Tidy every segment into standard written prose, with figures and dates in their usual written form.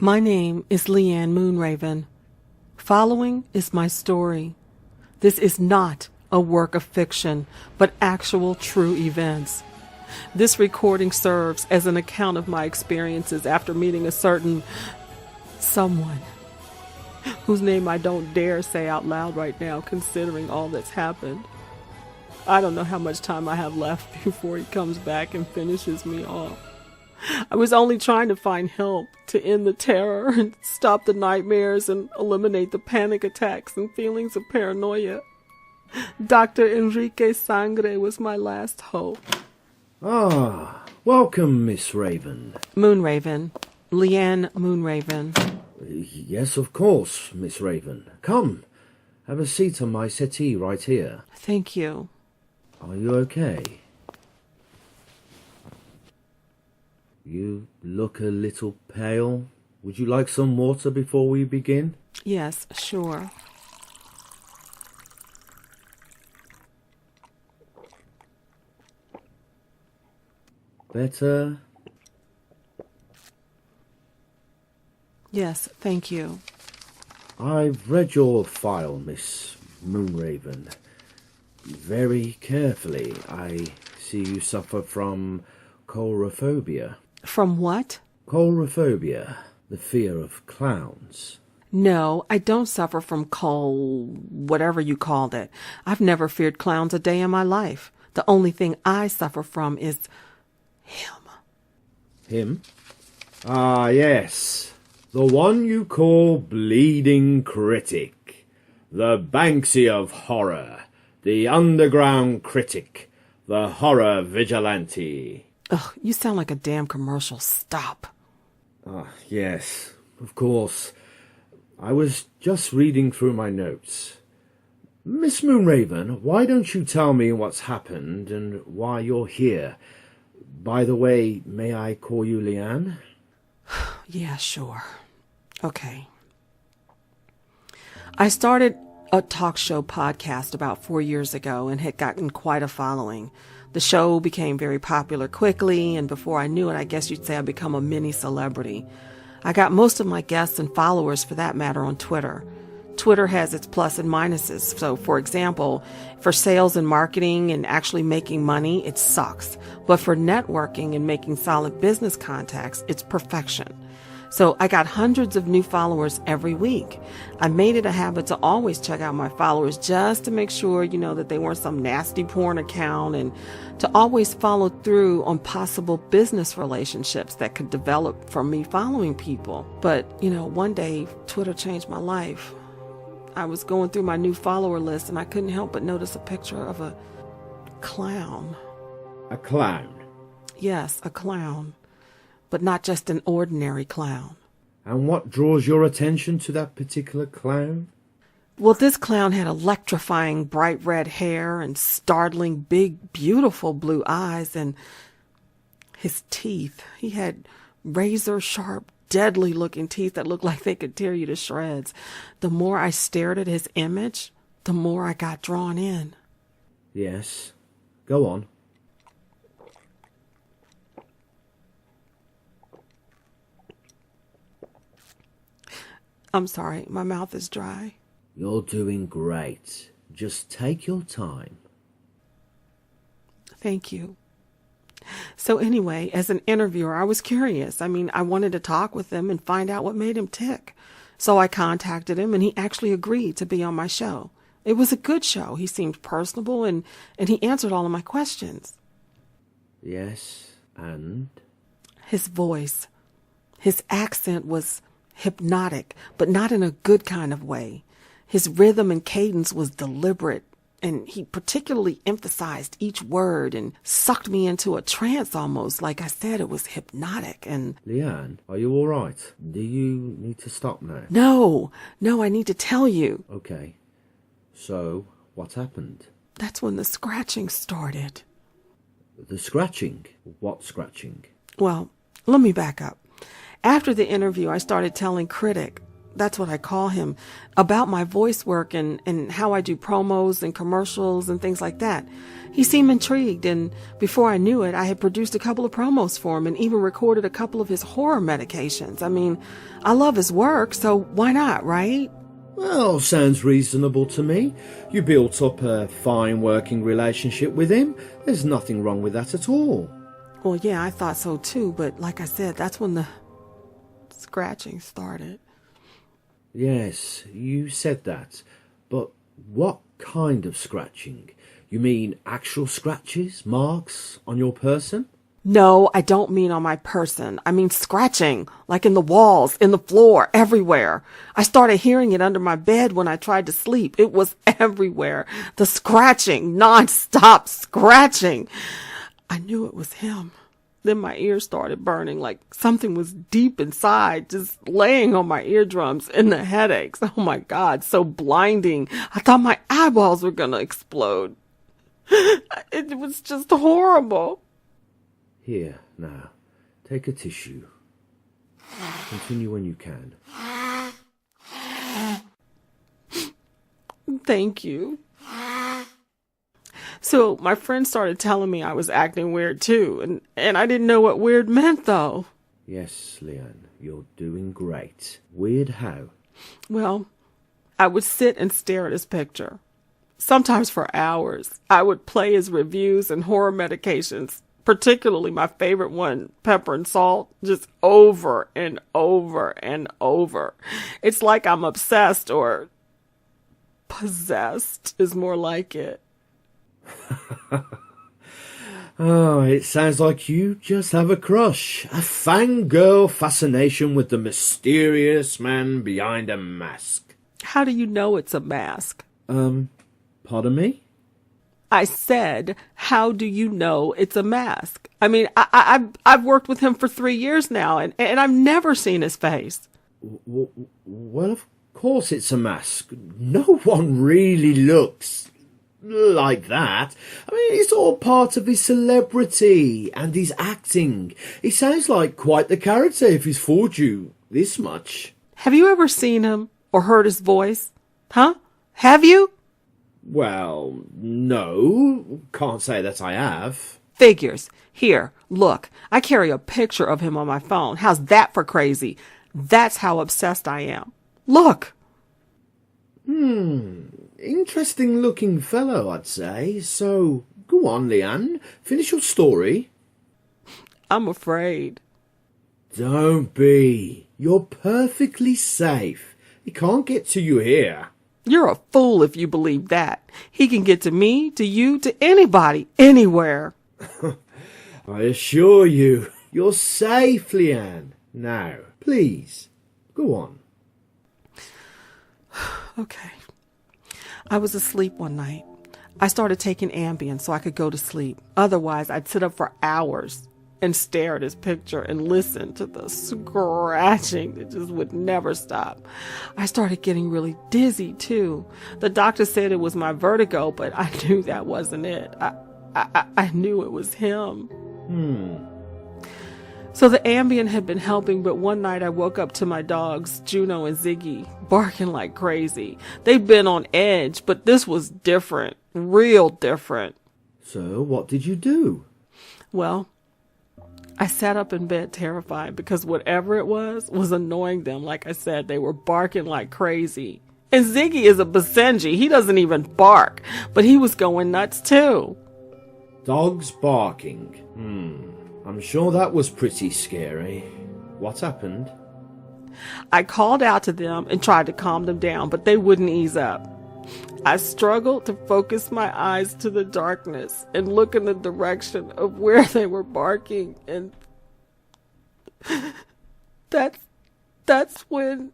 My name is Liane Moonraven. Following is my story. This is not a work of fiction, but actual true events. This recording serves as an account of my experiences after meeting a certain someone whose name I don't dare say out loud right now, considering all that's happened. I don't know how much time I have left before he comes back and finishes me off. I was only trying to find help to end the terror and stop the nightmares and eliminate the panic attacks and feelings of paranoia. Dr. Enrique Sangre was my last hope. Ah, welcome, Miss Raven. Moonraven. Liane Moonraven. Yes, of course, Miss Raven. Come, have a seat on my settee right here. Thank you. Are you okay? You look a little pale. Would you like some water before we begin? Yes, sure. Better? Yes, thank you. I've read your file, Miss Moonraven, very carefully. I see you suffer from coulrophobia. From what? Coulrophobia, the fear of clowns. No, I don't suffer from whatever you called it. I've never feared clowns a day in my life. The only thing I suffer from is him. Him? Ah, yes. The one you call Bleeding Critic. The Banksy of horror. The underground critic. The horror vigilante. Ugh, you sound like a damn commercial. Stop. Ah, yes, of course. I was just reading through my notes. Miss Moonraven, why don't you tell me what's happened and why you're here? By the way, may I call you Liane? Yeah, sure. Okay. I started a talk show podcast about 4 years ago and had gotten quite a following. The show became very popular quickly, and before I knew it, I guess you'd say I'd become a mini celebrity. I got most of my guests and followers, for that matter, on Twitter. Twitter has its plus and minuses. So, for example, for sales and marketing and actually making money, it sucks. But for networking and making solid business contacts, it's perfection. So I got hundreds of new followers every week. I made it a habit to always check out my followers just to make sure, that they weren't some nasty porn account, and to always follow through on possible business relationships that could develop from me following people. But, one day Twitter changed my life. I was going through my new follower list and I couldn't help but notice a picture of a clown. A clown? Yes, a clown. But not just an ordinary clown. And what draws your attention to that particular clown? Well, this clown had electrifying bright red hair and startling big, beautiful blue eyes, and his teeth. He had razor-sharp, deadly-looking teeth that looked like they could tear you to shreds. The more I stared at his image, the more I got drawn in. Yes. Go on. I'm sorry, my mouth is dry. You're doing great. Just take your time. Thank you. So anyway, as an interviewer, I was curious. I wanted to talk with him and find out what made him tick. So I contacted him, and he actually agreed to be on my show. It was a good show. He seemed personable, and he answered all of my questions. Yes, and? His voice. His accent was hypnotic, but not in a good kind of way. His rhythm and cadence was deliberate, and he particularly emphasized each word and sucked me into a trance almost. Like I said, it was hypnotic. And Liane, are you all right? Do you need to stop now? No, I need to tell you. Okay. So, what happened? That's when the scratching started. The scratching? What scratching? Well, let me back up. After the interview, I started telling Critic, that's what I call him, about my voice work and how I do promos and commercials and things like that. He seemed intrigued, and before I knew it, I had produced a couple of promos for him and even recorded a couple of his horror medications. I mean, I love his work, so why not, right? Well, sounds reasonable to me. You built up a fine working relationship with him. There's nothing wrong with that at all. Well, yeah, I thought so too, but like I said, that's when the scratching started. Yes, you said that. But what kind of scratching? You mean actual scratches, marks on your person? No, I don't mean on my person. I mean scratching, like in the walls, in the floor, everywhere. I started hearing it under my bed when I tried to sleep. It was everywhere. The scratching, non-stop scratching. I knew it was him. Then my ears started burning like something was deep inside, just laying on my eardrums, and the headaches. Oh my God, so blinding. I thought my eyeballs were gonna explode. It was just horrible. Here, now, take a tissue. Continue when you can. Thank you. So my friend started telling me I was acting weird too, and I didn't know what weird meant though. Yes, Liane, you're doing great. Weird how? Well, I would sit and stare at his picture. Sometimes for hours. I would play his reviews and horror medications, particularly my favorite one, pepper and salt, just over and over and over. It's like I'm obsessed, or possessed is more like it. Oh, it sounds like you just have a crush. A fangirl fascination with the mysterious man behind a mask. How do you know it's a mask? Pardon me? I said, how do you know it's a mask? I mean, I've worked with him for 3 years now, and I've never seen his face. Well, of course it's a mask. No one really looks like that. I mean, it's all part of his celebrity and his acting. He sounds like quite the character if he's fooled you this much. Have you ever seen him or heard his voice? Huh? Have you? Well, no. Can't say that I have. Figures. Here, look. I carry a picture of him on my phone. How's that for crazy? That's how obsessed I am. Look. Interesting looking fellow, I'd say. So, go on, Liane. Finish your story. I'm afraid. Don't be. You're perfectly safe. He can't get to you here. You're a fool if you believe that. He can get to me, to you, to anybody, anywhere. I assure you, you're safe, Liane. Now, please, go on. Okay. I was asleep one night. I started taking Ambien so I could go to sleep. Otherwise, I'd sit up for hours and stare at his picture and listen to the scratching that just would never stop. I started getting really dizzy too. The doctor said it was my vertigo, but I knew that wasn't it. I knew it was him. So the Ambien had been helping, but one night I woke up to my dogs, Juno and Ziggy, barking like crazy. They'd been on edge, but this was different, real different. So what did you do? Well, I sat up in bed terrified because whatever it was annoying them. Like I said, they were barking like crazy. And Ziggy is a Basenji. He doesn't even bark, but he was going nuts too. Dogs barking. I'm sure that was pretty scary. What happened? I called out to them and tried to calm them down, but they wouldn't ease up. I struggled to focus my eyes to the darkness and look in the direction of where they were barking, and that's when...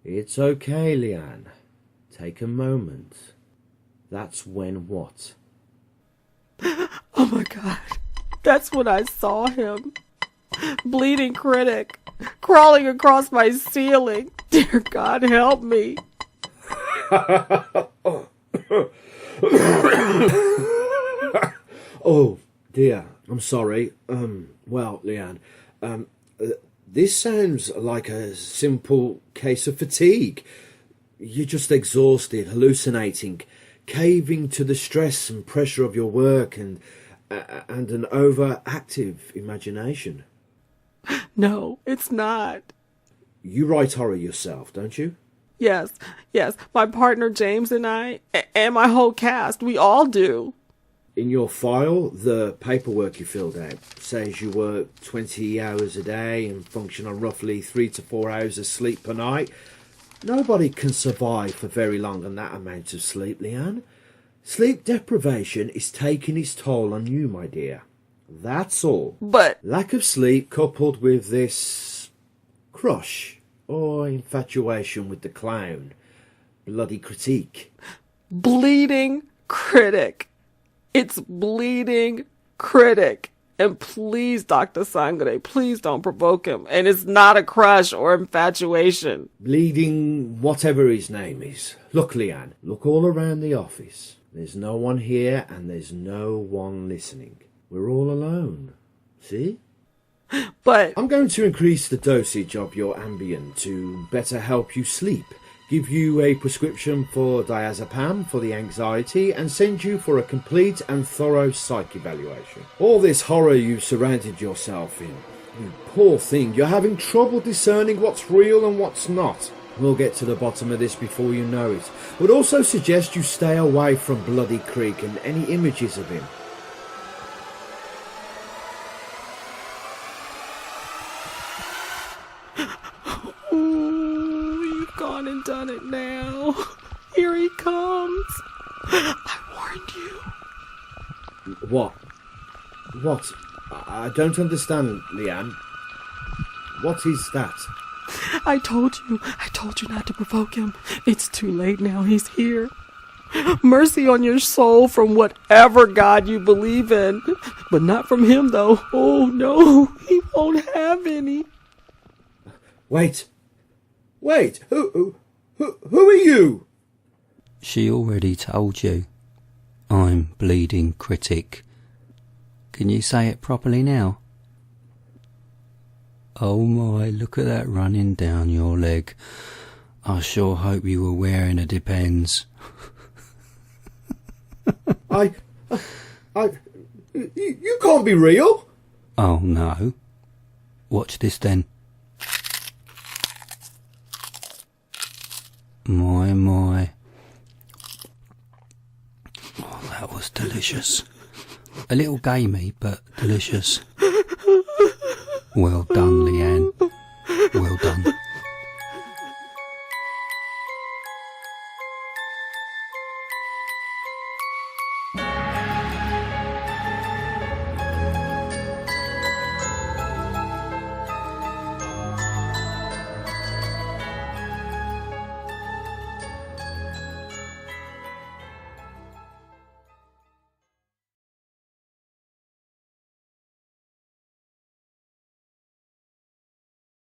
It's okay, Liane. Take a moment. That's when what? Oh my God. That's when I saw him. Bleeding Critic. Crawling across my ceiling. Dear God, help me. Oh, dear. I'm sorry. Well, Liane, This sounds like a simple case of fatigue. You're just exhausted, hallucinating, caving to the stress and pressure of your work and an overactive imagination. No, it's not. You write horror yourself, don't you? Yes. My partner James and I, and my whole cast, we all do. In your file, the paperwork you filled out says you work 20 hours a day and function on roughly 3 to 4 hours of sleep per night. Nobody can survive for very long on that amount of sleep, Liane. Sleep deprivation is taking its toll on you, my dear. That's all. But lack of sleep coupled with this crush or infatuation with the clown. Bloody Critic. bleeding Critic. It's bleeding Critic. And please, Dr. Sangre, please don't provoke him. And it's not a crush or infatuation. Bleeding whatever his name is. Look, Liane, look all around the office. There's no one here and there's no one listening. We're all alone. See? But I'm going to increase the dosage of your Ambien to better help you sleep, give you a prescription for diazepam for the anxiety, and send you for a complete and thorough psych evaluation. All this horror you've surrounded yourself in, you poor thing, you're having trouble discerning what's real and what's not. We'll get to the bottom of this before you know it. I would also suggest you stay away from Bloody Creek and any images of him. you've gone and done it now. Here he comes. I warned you. What? What? I don't understand, Liane. What is that? I told you not to provoke him. It's too late now. He's here. Mercy on your soul from whatever God you believe in. But not from him, though. Oh, no. He won't have any. Wait. Who are you? She already told you. I'm Bleeding Critic. Can you say it properly now? Oh my, look at that running down your leg. I sure hope you were wearing a Depends. You can't be real. Oh no. Watch this then. My. Oh, that was delicious. A little gamey, but delicious. Well done,